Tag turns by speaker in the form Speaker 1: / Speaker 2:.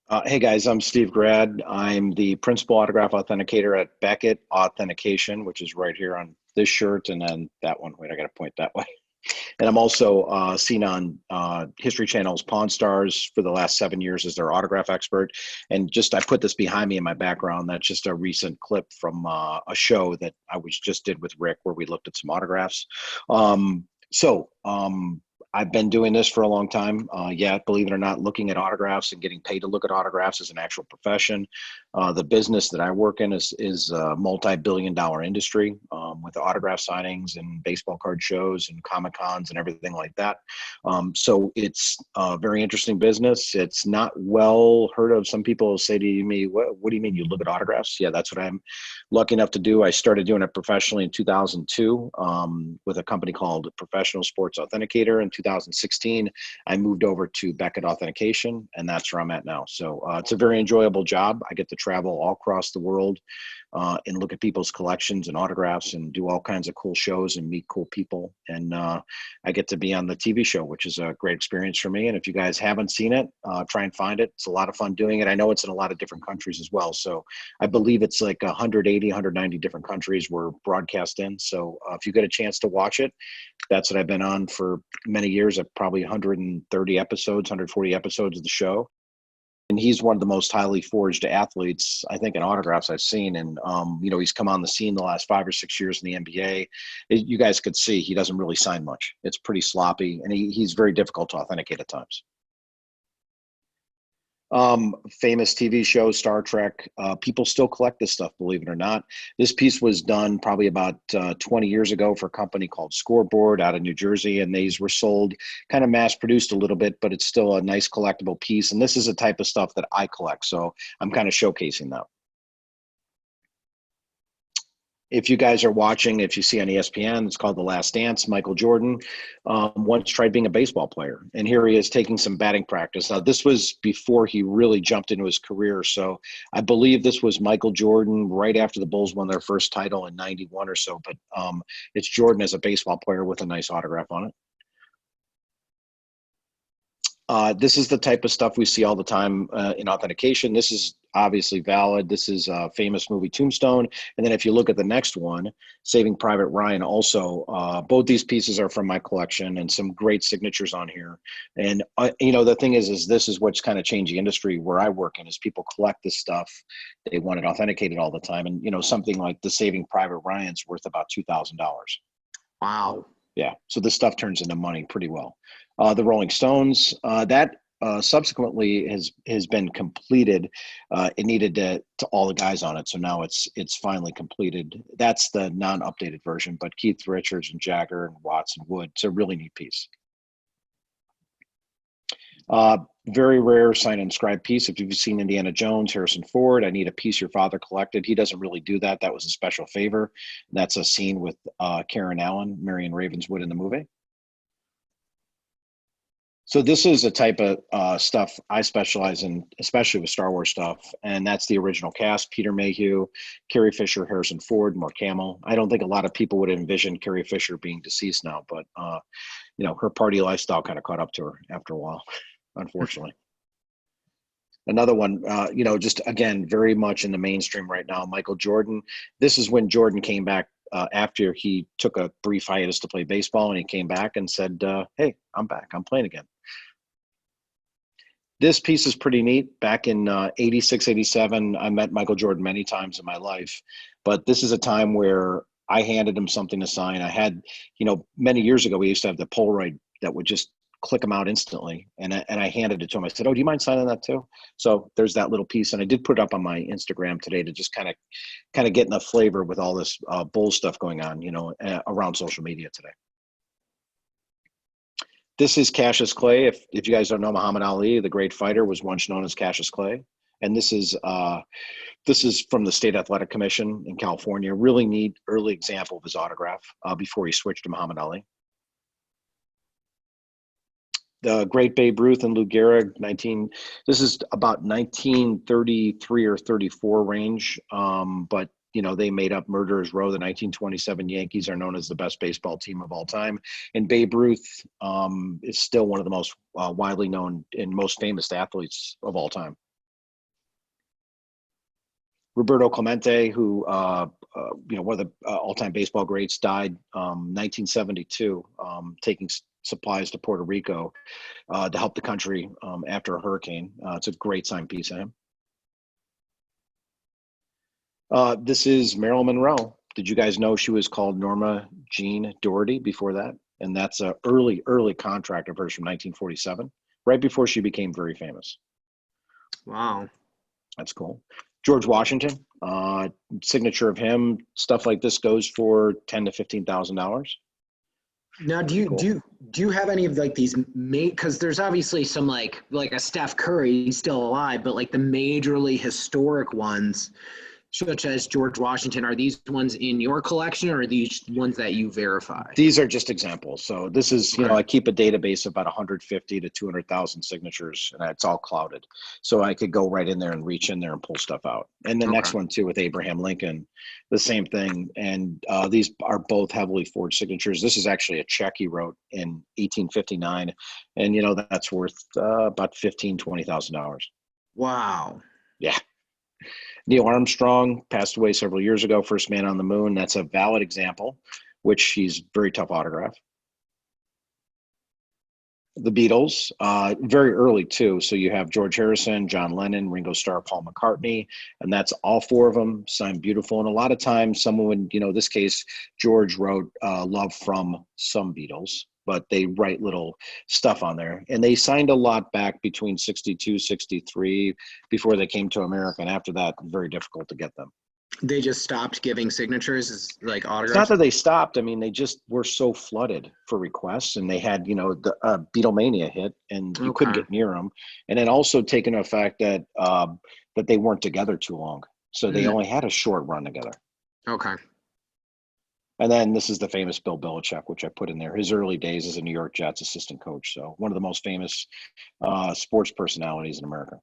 Speaker 1: Hey guys, I'm Steve Grad. I'm the principal autograph authenticator at Beckett Authentication, which is right here on this shirt and then that one. Wait, I got to point that way. And I'm also seen on History Channel's Pawn Stars for the last 7 years as their autograph expert. And just I put this behind me in my background. That's just a recent clip from a show that I was just did with Rick where we looked at some autographs. So I've been doing this for a long time. Yeah, believe it or not, looking at autographs and getting paid to look at autographs is an actual profession. The business that I work in is a multi-billion-dollar industry with autograph signings and baseball card shows and comic cons and everything like that. So it's a very interesting business. It's not well heard of. Some people say to me, "What do you mean you look at autographs?" Yeah, that's what I'm lucky enough to do. I started doing it professionally in 2002 with a company called Professional Sports Authenticator. In 2016, I moved over to Beckett Authentication, and that's where I'm at now. So it's a very enjoyable job. I get to travel all across the world and look at people's collections and autographs and do all kinds of cool shows and meet cool people. And I get to be on the TV show, which is a great experience for me. And if you guys haven't seen it, try and find it. It's a lot of fun doing it. I know it's in a lot of different countries as well. So I believe it's like 180, 190 different countries we're broadcast in. So if you get a chance to watch it, that's what I've been on for many years at probably 130 episodes, 140 episodes of the show. And he's one of the most highly forged athletes, I think, in autographs I've seen. And, he's come on the scene the last 5 or 6 years in the NBA. You guys could see he doesn't really sign much. It's pretty sloppy, and he's very difficult to authenticate at times. Famous TV shows, Star Trek. People still collect this stuff, believe it or not. This piece was done probably about 20 years ago for a company called Scoreboard out of New Jersey, and these were sold kind of mass produced a little bit, but it's still a nice collectible piece. And this is a type of stuff that I collect, so I'm kind of showcasing that. If you guys are watching, if you see on ESPN, it's called The Last Dance. Michael Jordan once tried being a baseball player, and here he is taking some batting practice. Now, this was before he really jumped into his career, so I believe this was Michael Jordan right after the Bulls won their first title in '91 or so. But it's Jordan as a baseball player with a nice autograph on it. This is the type of stuff we see all the time in authentication. This is obviously valid. This is a famous movie Tombstone. And then if you look at the next one, Saving Private Ryan, also, both these pieces are from my collection and some great signatures on here. And, the thing is this is what's kind of changed the industry where I work in is people collect this stuff. They want it authenticated all the time. And, something like the Saving Private Ryan's worth about $2,000.
Speaker 2: Wow.
Speaker 1: Yeah, so this stuff turns into money pretty well. The Rolling Stones, that subsequently has been completed. It needed to all the guys on it, so now it's finally completed. That's the non-updated version, but Keith Richards and Jagger and Watts and Wood. It's a really neat piece. Uh, Very rare sign inscribed piece. If you've seen Indiana Jones, Harrison Ford, I need a piece your father collected. He doesn't really do that. That was a special favor. That's a scene with Karen Allen, Marion Ravenswood in the movie. So this is a type of stuff I specialize in, especially with Star Wars stuff, and that's the original cast: Peter Mayhew, Carrie Fisher, Harrison Ford, Mark Hamill. I don't think a lot of people would envision Carrie Fisher being deceased now, but her party lifestyle kind of caught up to her after a while, unfortunately. Another one, just again, very much in the mainstream right now, Michael Jordan. This is when Jordan came back after he took a brief hiatus to play baseball, and he came back and said, "Hey, I'm back. I'm playing again." This piece is pretty neat. Back in 86, 87, I met Michael Jordan many times in my life, but this is a time where I handed him something to sign. I had, many years ago, we used to have the Polaroid that would just click them out instantly. And I handed it to him. I said, "Oh, do you mind signing that too?" So there's that little piece. And I did put it up on my Instagram today to just kind of get in a flavor with all this bull stuff going on, around social media today. This is Cassius Clay. If you guys don't know, Muhammad Ali, the great fighter, was once known as Cassius Clay. And this is from the State Athletic Commission in California. Really neat early example of his autograph before he switched to Muhammad Ali. The great Babe Ruth and Lou Gehrig, 19. This is about 1933 or 34 range, but they made up Murderers Row. The 1927 Yankees are known as the best baseball team of all time. And Babe Ruth is still one of the most widely known and most famous athletes of all time. Roberto Clemente, who one of the all-time baseball greats, died 1972, taking supplies to Puerto Rico to help the country after a hurricane. It's a great signed piece of him. This is Marilyn Monroe. Did you guys know she was called Norma Jean Doherty before that? And that's an early contract of hers from 1947, right before she became very famous.
Speaker 2: Wow.
Speaker 1: That's cool. George Washington, signature of him, stuff like this goes for $10,000 to $15,000.
Speaker 2: Now, do you have any of like these because there's obviously some like a Steph Curry, he's still alive, but like the majorly historic ones, such as George Washington, are these ones in your collection or are these ones that you verify?
Speaker 1: These are just examples. So this is,
Speaker 2: Okay.
Speaker 1: I keep a database of about 150 to 200,000 signatures, and it's all clouded. So I could go right in there and reach in there and pull stuff out. And the next one too with Abraham Lincoln, the same thing. And these are both heavily forged signatures. This is actually a check he wrote in 1859, and that's worth about $15,000 to $20,000.
Speaker 2: Wow.
Speaker 1: Yeah. Neil Armstrong passed away several years ago, first man on the moon. That's a valid example, which he's very tough autograph. The Beatles, very early too. So you have George Harrison, John Lennon, Ringo Starr, Paul McCartney, and that's all four of them signed beautiful. And a lot of times someone would, this case, George wrote love from some Beatles, but they write little stuff on there. And they signed a lot back between 62, 63 before they came to America. And after that, very difficult to get them.
Speaker 2: They just stopped giving signatures as like autographs?
Speaker 1: It's not that they stopped. I mean, they just were so flooded for requests, and they had, the Beatlemania hit, and you couldn't get near them. And then also taking the fact that that they weren't together too long. So they only had a short run together.
Speaker 2: Okay.
Speaker 1: And then this is the famous Bill Belichick, which I put in there. His early days as a New York Jets assistant coach. So one of the most famous sports personalities in America.